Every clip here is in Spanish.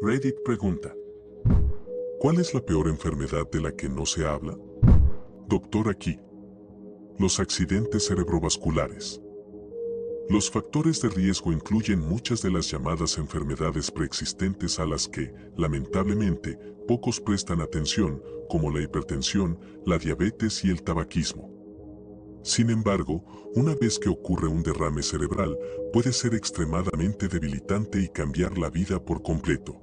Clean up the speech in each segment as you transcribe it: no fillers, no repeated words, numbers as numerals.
Reddit pregunta: ¿cuál es la peor enfermedad de la que no se habla? Doctor aquí. Los accidentes cerebrovasculares. Los factores de riesgo incluyen muchas de las llamadas enfermedades preexistentes a las que, lamentablemente, pocos prestan atención, como la hipertensión, la diabetes y el tabaquismo. Sin embargo, una vez que ocurre un derrame cerebral, puede ser extremadamente debilitante y cambiar la vida por completo.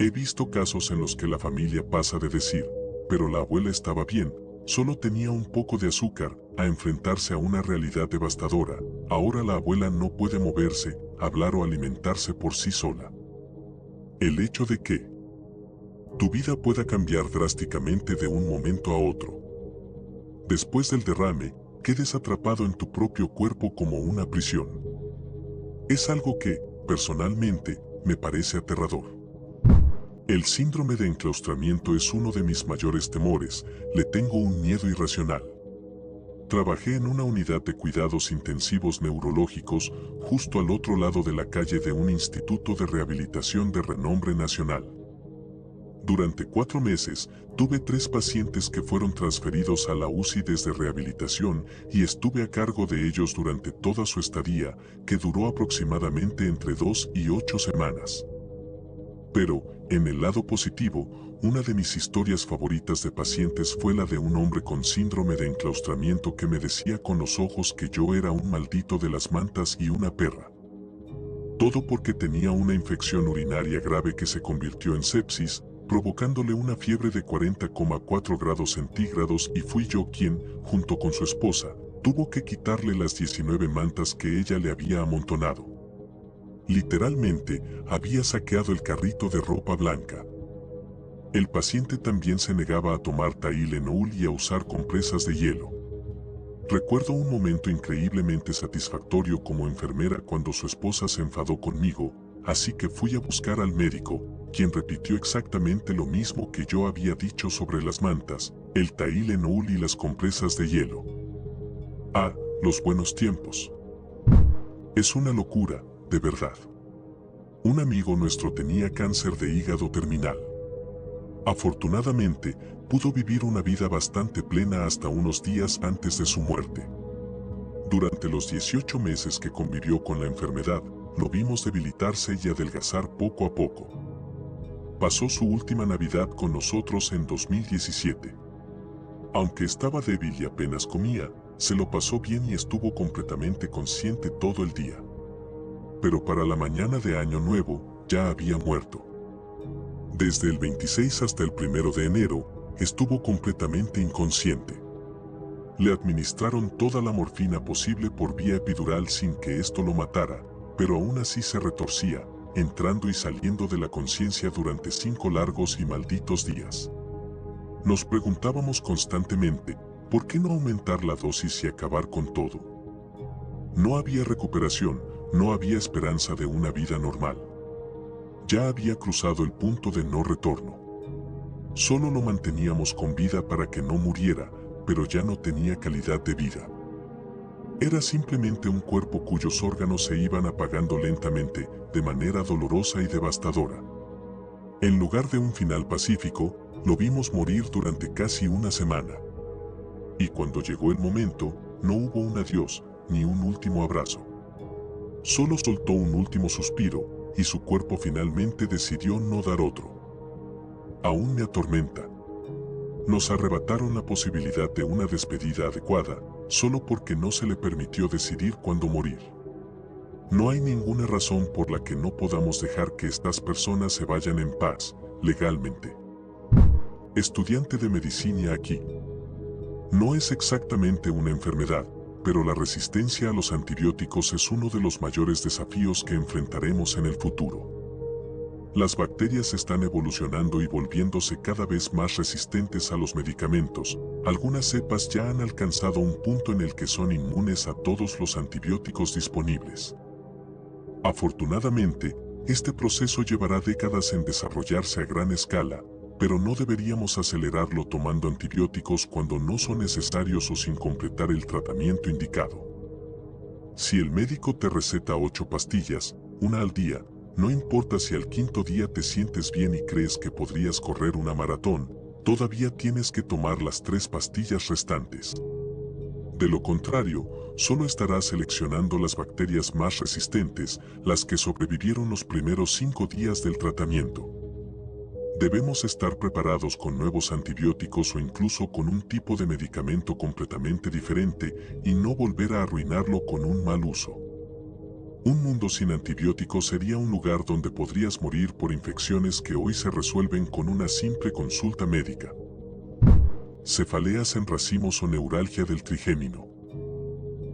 He visto casos en los que la familia pasa de decir, pero la abuela estaba bien, solo tenía un poco de azúcar, a enfrentarse a una realidad devastadora. Ahora la abuela no puede moverse, hablar o alimentarse por sí sola. El hecho de que tu vida pueda cambiar drásticamente de un momento a otro. Después del derrame, quedes atrapado en tu propio cuerpo como una prisión. Es algo que, personalmente, me parece aterrador. El síndrome de enclaustramiento es uno de mis mayores temores, le tengo un miedo irracional. Trabajé en una unidad de cuidados intensivos neurológicos, justo al otro lado de la calle de un instituto de rehabilitación de renombre nacional. Durante 4 meses, tuve 3 pacientes que fueron transferidos a la UCI desde rehabilitación y estuve a cargo de ellos durante toda su estadía, que duró aproximadamente entre 2 y 8 semanas. Pero, en el lado positivo, una de mis historias favoritas de pacientes fue la de un hombre con síndrome de enclaustramiento que me decía con los ojos que yo era un maldito de las mantas y una perra. Todo porque tenía una infección urinaria grave que se convirtió en sepsis, provocándole una fiebre de 40,4 grados centígrados, y fui yo quien, junto con su esposa, tuvo que quitarle las 19 mantas que ella le había amontonado. Literalmente, había saqueado el carrito de ropa blanca. El paciente también se negaba a tomar Tylenol y a usar compresas de hielo. Recuerdo un momento increíblemente satisfactorio como enfermera cuando su esposa se enfadó conmigo, así que fui a buscar al médico, quien repitió exactamente lo mismo que yo había dicho sobre las mantas, el Tylenol y las compresas de hielo. Ah, los buenos tiempos. Es una locura, de verdad. Un amigo nuestro tenía cáncer de hígado terminal. Afortunadamente, pudo vivir una vida bastante plena hasta unos días antes de su muerte. Durante los 18 meses que convivió con la enfermedad, lo vimos debilitarse y adelgazar poco a poco. Pasó su última Navidad con nosotros en 2017. Aunque estaba débil y apenas comía, se lo pasó bien y estuvo completamente consciente todo el día. Pero para la mañana de Año Nuevo, ya había muerto. Desde el 26 hasta el 1 de enero, estuvo completamente inconsciente. Le administraron toda la morfina posible por vía epidural sin que esto lo matara, pero aún así se retorcía, entrando y saliendo de la conciencia durante 5 largos y malditos días. Nos preguntábamos constantemente, ¿por qué no aumentar la dosis y acabar con todo? No había recuperación, no había esperanza de una vida normal. Ya había cruzado el punto de no retorno. Solo lo manteníamos con vida para que no muriera, pero ya no tenía calidad de vida. Era simplemente un cuerpo cuyos órganos se iban apagando lentamente, de manera dolorosa y devastadora. En lugar de un final pacífico, lo vimos morir durante casi una semana. Y cuando llegó el momento, no hubo un adiós, ni un último abrazo. Solo soltó un último suspiro, y su cuerpo finalmente decidió no dar otro. Aún me atormenta. Nos arrebataron la posibilidad de una despedida adecuada, solo porque no se le permitió decidir cuándo morir. No hay ninguna razón por la que no podamos dejar que estas personas se vayan en paz, legalmente. Estudiante de medicina aquí. No es exactamente una enfermedad, pero la resistencia a los antibióticos es uno de los mayores desafíos que enfrentaremos en el futuro. Las bacterias están evolucionando y volviéndose cada vez más resistentes a los medicamentos. Algunas cepas ya han alcanzado un punto en el que son inmunes a todos los antibióticos disponibles. Afortunadamente, este proceso llevará décadas en desarrollarse a gran escala, pero no deberíamos acelerarlo tomando antibióticos cuando no son necesarios o sin completar el tratamiento indicado. Si el médico te receta 8 pastillas, una al día, No importa si al quinto día te sientes bien y crees que podrías correr una maratón, todavía tienes que tomar las 3 pastillas restantes. De lo contrario, solo estarás seleccionando las bacterias más resistentes, las que sobrevivieron los primeros 5 días del tratamiento. Debemos estar preparados con nuevos antibióticos o incluso con un tipo de medicamento completamente diferente y no volver a arruinarlo con un mal uso. Un mundo sin antibióticos sería un lugar donde podrías morir por infecciones que hoy se resuelven con una simple consulta médica. Cefaleas en racimos o neuralgia del trigémino.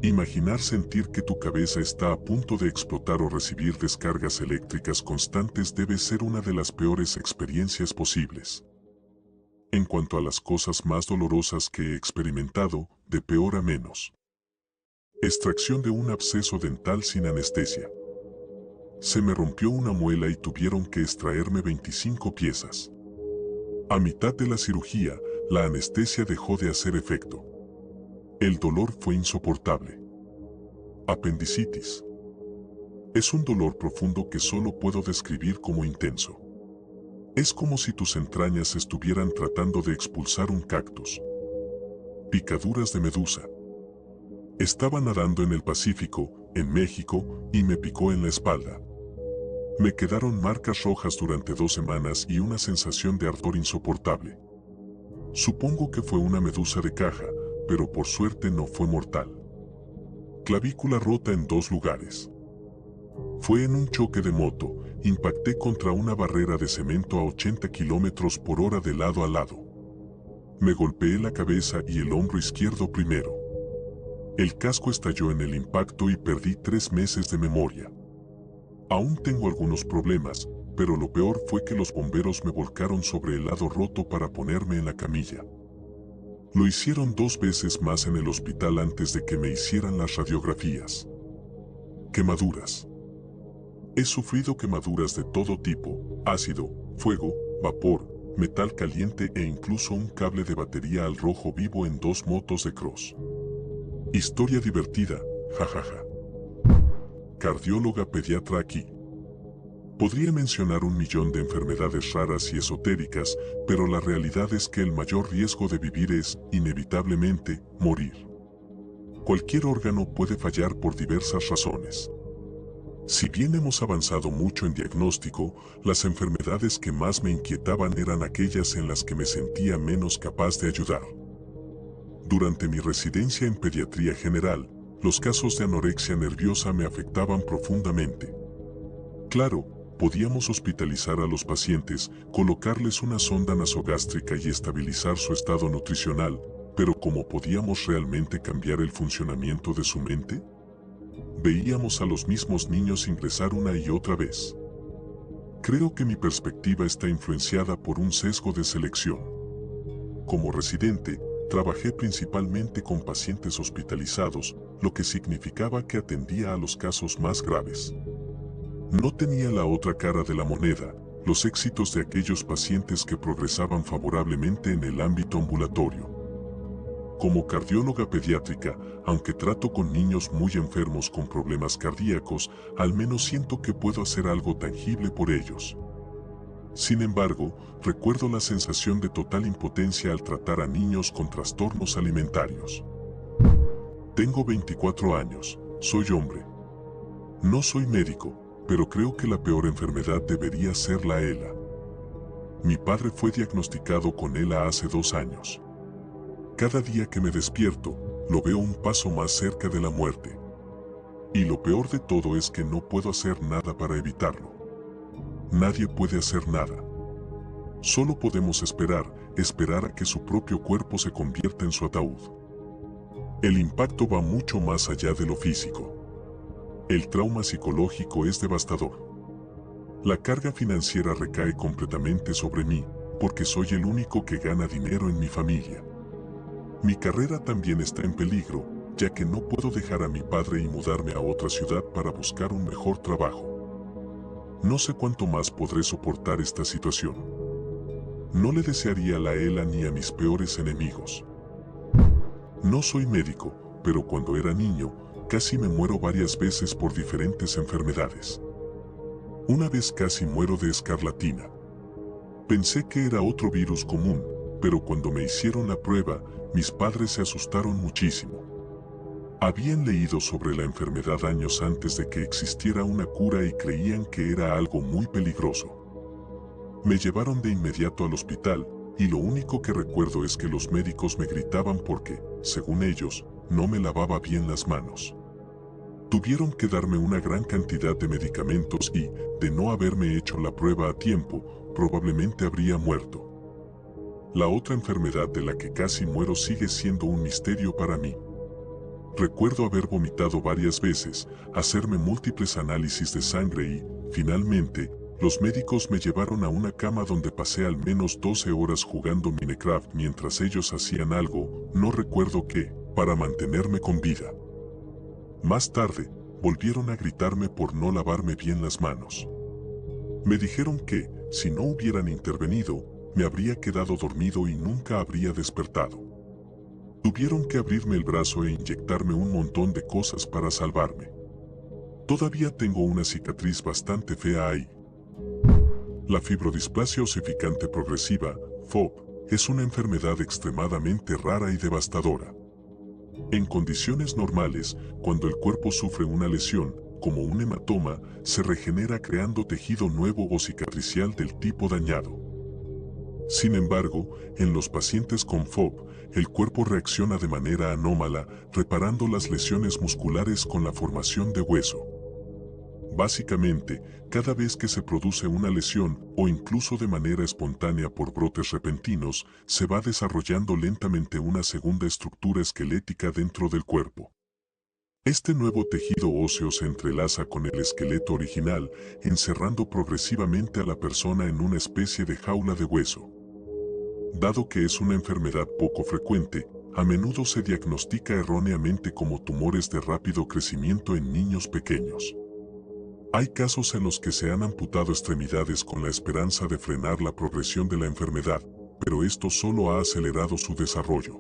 Imaginar sentir que tu cabeza está a punto de explotar o recibir descargas eléctricas constantes debe ser una de las peores experiencias posibles. En cuanto a las cosas más dolorosas que he experimentado, de peor a menos. Extracción de un absceso dental sin anestesia. Se me rompió una muela y tuvieron que extraerme 25 piezas. A mitad de la cirugía, la anestesia dejó de hacer efecto. El dolor fue insoportable. Apendicitis. Es un dolor profundo que solo puedo describir como intenso. Es como si tus entrañas estuvieran tratando de expulsar un cactus. Picaduras de medusa. Estaba nadando en el Pacífico, en México, y me picó en la espalda. Me quedaron marcas rojas durante 2 semanas y una sensación de ardor insoportable. Supongo que fue una medusa de caja, pero por suerte no fue mortal. Clavícula rota en 2 lugares. Fue en un choque de moto, impacté contra una barrera de cemento a 80 km/h de lado a lado. Me golpeé la cabeza y el hombro izquierdo primero. El casco estalló en el impacto y perdí 3 meses de memoria. Aún tengo algunos problemas, pero lo peor fue que los bomberos me volcaron sobre el lado roto para ponerme en la camilla. Lo hicieron 2 veces más en el hospital antes de que me hicieran las radiografías. Quemaduras. He sufrido quemaduras de todo tipo: ácido, fuego, vapor, metal caliente e incluso un cable de batería al rojo vivo en 2 motos de cross. Historia divertida, jajaja. Cardióloga pediatra aquí. Podría mencionar 1.000.000 de enfermedades raras y esotéricas, pero la realidad es que el mayor riesgo de vivir es, inevitablemente, morir. Cualquier órgano puede fallar por diversas razones. Si bien hemos avanzado mucho en diagnóstico, las enfermedades que más me inquietaban eran aquellas en las que me sentía menos capaz de ayudar. Durante mi residencia en pediatría general, los casos de anorexia nerviosa me afectaban profundamente. Claro, podíamos hospitalizar a los pacientes, colocarles una sonda nasogástrica y estabilizar su estado nutricional, pero ¿cómo podíamos realmente cambiar el funcionamiento de su mente? Veíamos a los mismos niños ingresar una y otra vez. Creo que mi perspectiva está influenciada por un sesgo de selección. Como residente, trabajé principalmente con pacientes hospitalizados, lo que significaba que atendía a los casos más graves. No tenía la otra cara de la moneda, los éxitos de aquellos pacientes que progresaban favorablemente en el ámbito ambulatorio. Como cardióloga pediátrica, aunque trato con niños muy enfermos con problemas cardíacos, al menos siento que puedo hacer algo tangible por ellos. Sin embargo, recuerdo la sensación de total impotencia al tratar a niños con trastornos alimentarios. Tengo 24 años, soy hombre. No soy médico, pero creo que la peor enfermedad debería ser la ELA. Mi padre fue diagnosticado con ELA hace 2 años. Cada día que me despierto, lo veo un paso más cerca de la muerte. Y lo peor de todo es que no puedo hacer nada para evitarlo. Nadie puede hacer nada. Solo podemos esperar a que su propio cuerpo se convierta en su ataúd. El impacto va mucho más allá de lo físico. El trauma psicológico es devastador. La carga financiera recae completamente sobre mí, porque soy el único que gana dinero en mi familia. Mi carrera también está en peligro, ya que no puedo dejar a mi padre y mudarme a otra ciudad para buscar un mejor trabajo. No sé cuánto más podré soportar esta situación. No le desearía la ELA ni a mis peores enemigos. No soy médico, pero cuando era niño, casi me muero varias veces por diferentes enfermedades. Una vez casi muero de escarlatina. Pensé que era otro virus común, pero cuando me hicieron la prueba, mis padres se asustaron muchísimo. Habían leído sobre la enfermedad años antes de que existiera una cura y creían que era algo muy peligroso. Me llevaron de inmediato al hospital, y lo único que recuerdo es que los médicos me gritaban porque, según ellos, no me lavaba bien las manos. Tuvieron que darme una gran cantidad de medicamentos y, de no haberme hecho la prueba a tiempo, probablemente habría muerto. La otra enfermedad de la que casi muero sigue siendo un misterio para mí. Recuerdo haber vomitado varias veces, hacerme múltiples análisis de sangre y, finalmente, los médicos me llevaron a una cama donde pasé al menos 12 horas jugando Minecraft mientras ellos hacían algo, no recuerdo qué, para mantenerme con vida. Más tarde, volvieron a gritarme por no lavarme bien las manos. Me dijeron que, si no hubieran intervenido, me habría quedado dormido y nunca habría despertado. Tuvieron que abrirme el brazo e inyectarme un montón de cosas para salvarme. Todavía tengo una cicatriz bastante fea ahí. La fibrodisplasia osificante progresiva, FOP, es una enfermedad extremadamente rara y devastadora. En condiciones normales, cuando el cuerpo sufre una lesión, como un hematoma, se regenera creando tejido nuevo o cicatricial del tipo dañado. Sin embargo, en los pacientes con FOP, el cuerpo reacciona de manera anómala, reparando las lesiones musculares con la formación de hueso. Básicamente, cada vez que se produce una lesión, o incluso de manera espontánea por brotes repentinos, se va desarrollando lentamente una segunda estructura esquelética dentro del cuerpo. Este nuevo tejido óseo se entrelaza con el esqueleto original, encerrando progresivamente a la persona en una especie de jaula de hueso. Dado que es una enfermedad poco frecuente, a menudo se diagnostica erróneamente como tumores de rápido crecimiento en niños pequeños. Hay casos en los que se han amputado extremidades con la esperanza de frenar la progresión de la enfermedad, pero esto solo ha acelerado su desarrollo.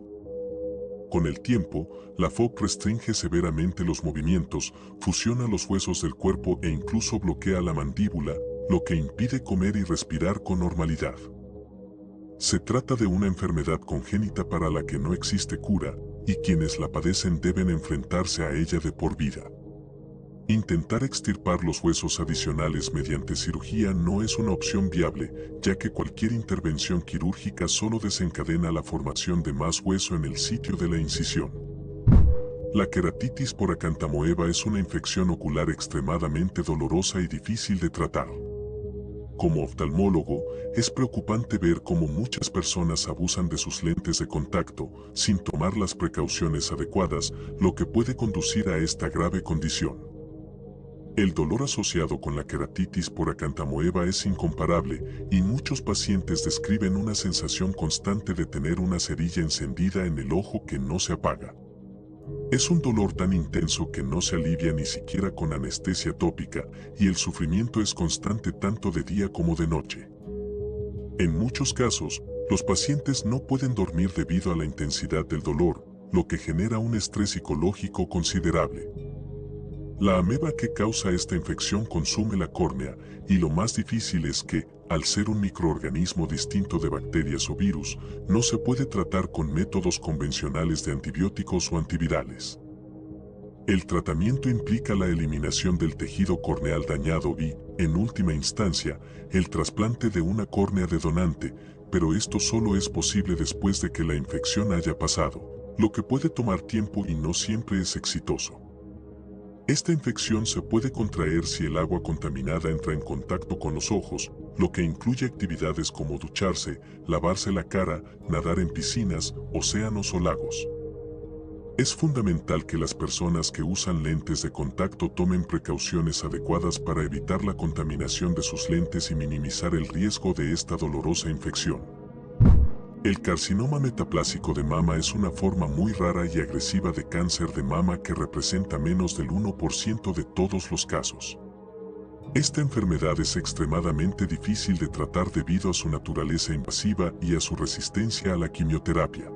Con el tiempo, la FOP restringe severamente los movimientos, fusiona los huesos del cuerpo e incluso bloquea la mandíbula, lo que impide comer y respirar con normalidad. Se trata de una enfermedad congénita para la que no existe cura, y quienes la padecen deben enfrentarse a ella de por vida. Intentar extirpar los huesos adicionales mediante cirugía no es una opción viable, ya que cualquier intervención quirúrgica solo desencadena la formación de más hueso en el sitio de la incisión. La queratitis por acantamoeba es una infección ocular extremadamente dolorosa y difícil de tratar. Como oftalmólogo, es preocupante ver cómo muchas personas abusan de sus lentes de contacto sin tomar las precauciones adecuadas, lo que puede conducir a esta grave condición. El dolor asociado con la queratitis por acantamoeba es incomparable y muchos pacientes describen una sensación constante de tener una cerilla encendida en el ojo que no se apaga. Es un dolor tan intenso que no se alivia ni siquiera con anestesia tópica y el sufrimiento es constante tanto de día como de noche. En muchos casos, los pacientes no pueden dormir debido a la intensidad del dolor, lo que genera un estrés psicológico considerable. La ameba que causa esta infección consume la córnea, y lo más difícil es que, al ser un microorganismo distinto de bacterias o virus, no se puede tratar con métodos convencionales de antibióticos o antivirales. El tratamiento implica la eliminación del tejido corneal dañado y, en última instancia, el trasplante de una córnea de donante, pero esto solo es posible después de que la infección haya pasado, lo que puede tomar tiempo y no siempre es exitoso. Esta infección se puede contraer si el agua contaminada entra en contacto con los ojos, lo que incluye actividades como ducharse, lavarse la cara, nadar en piscinas, océanos o lagos. Es fundamental que las personas que usan lentes de contacto tomen precauciones adecuadas para evitar la contaminación de sus lentes y minimizar el riesgo de esta dolorosa infección. El carcinoma metaplásico de mama es una forma muy rara y agresiva de cáncer de mama que representa menos del 1% de todos los casos. Esta enfermedad es extremadamente difícil de tratar debido a su naturaleza invasiva y a su resistencia a la quimioterapia.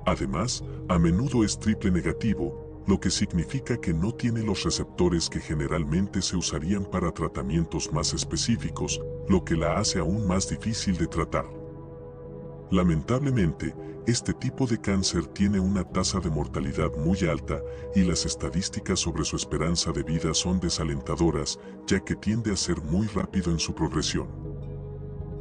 Además, a menudo es triple negativo, lo que significa que no tiene los receptores que generalmente se usarían para tratamientos más específicos, lo que la hace aún más difícil de tratar. Lamentablemente, este tipo de cáncer tiene una tasa de mortalidad muy alta y las estadísticas sobre su esperanza de vida son desalentadoras, ya que tiende a ser muy rápido en su progresión.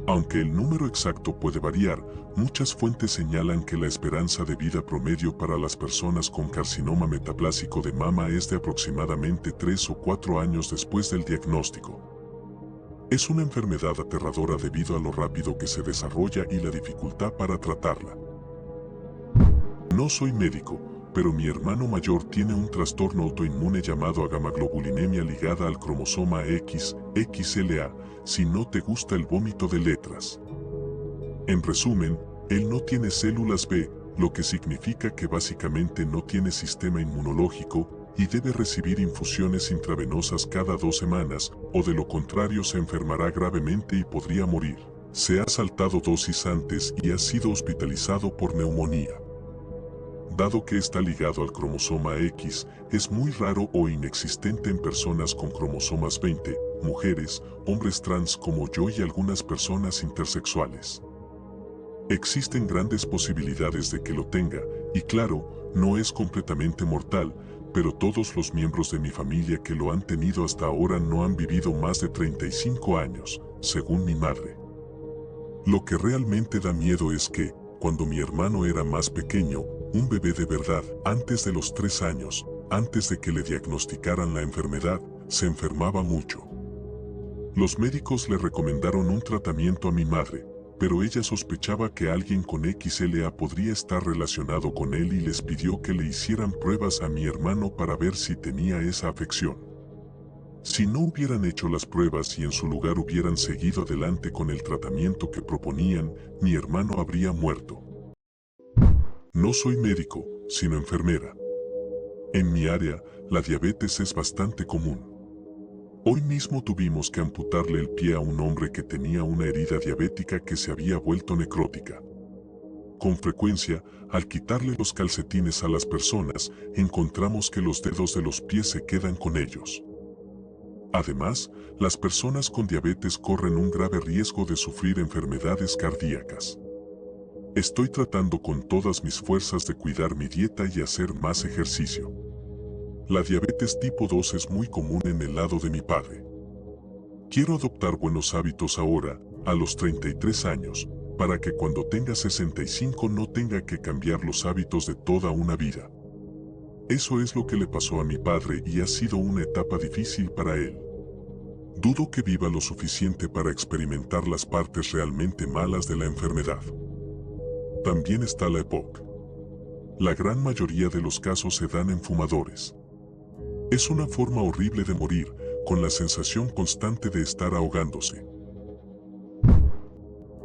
Aunque el número exacto puede variar, muchas fuentes señalan que la esperanza de vida promedio para las personas con carcinoma metaplásico de mama es de aproximadamente 3 o 4 años después del diagnóstico. Es una enfermedad aterradora debido a lo rápido que se desarrolla y la dificultad para tratarla. No soy médico, pero mi hermano mayor tiene un trastorno autoinmune llamado agamaglobulinemia ligada al cromosoma X, XLA, si no te gusta el vómito de letras. En resumen, él no tiene células B, lo que significa que básicamente no tiene sistema inmunológico y debe recibir infusiones intravenosas cada 2 semanas, o de lo contrario se enfermará gravemente y podría morir. Se ha saltado dosis antes y ha sido hospitalizado por neumonía. Dado que está ligado al cromosoma X, es muy raro o inexistente en personas con cromosomas 20, mujeres, hombres trans como yo y algunas personas intersexuales. Existen grandes posibilidades de que lo tenga, y claro, no es completamente mortal, pero todos los miembros de mi familia que lo han tenido hasta ahora no han vivido más de 35 años, según mi madre. Lo que realmente da miedo es que, cuando mi hermano era más pequeño, un bebé de verdad, antes de los 3 años, antes de que le diagnosticaran la enfermedad, se enfermaba mucho. Los médicos le recomendaron un tratamiento a mi madre, pero ella sospechaba que alguien con XLA podría estar relacionado con él y les pidió que le hicieran pruebas a mi hermano para ver si tenía esa afección. Si no hubieran hecho las pruebas y en su lugar hubieran seguido adelante con el tratamiento que proponían, mi hermano habría muerto. No soy médico, sino enfermera. En mi área, la diabetes es bastante común. Hoy mismo tuvimos que amputarle el pie a un hombre que tenía una herida diabética que se había vuelto necrótica. Con frecuencia, al quitarle los calcetines a las personas, encontramos que los dedos de los pies se quedan con ellos. Además, las personas con diabetes corren un grave riesgo de sufrir enfermedades cardíacas. Estoy tratando con todas mis fuerzas de cuidar mi dieta y hacer más ejercicio. La diabetes tipo 2 es muy común en el lado de mi padre. Quiero adoptar buenos hábitos ahora, a los 33 años, para que cuando tenga 65 no tenga que cambiar los hábitos de toda una vida. Eso es lo que le pasó a mi padre y ha sido una etapa difícil para él. Dudo que viva lo suficiente para experimentar las partes realmente malas de la enfermedad. También está la EPOC. La gran mayoría de los casos se dan en fumadores. Es una forma horrible de morir, con la sensación constante de estar ahogándose.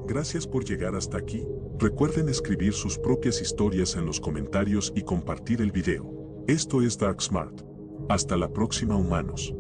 Gracias por llegar hasta aquí. Recuerden escribir sus propias historias en los comentarios y compartir el video. Esto es Dark Smart. Hasta la próxima, humanos.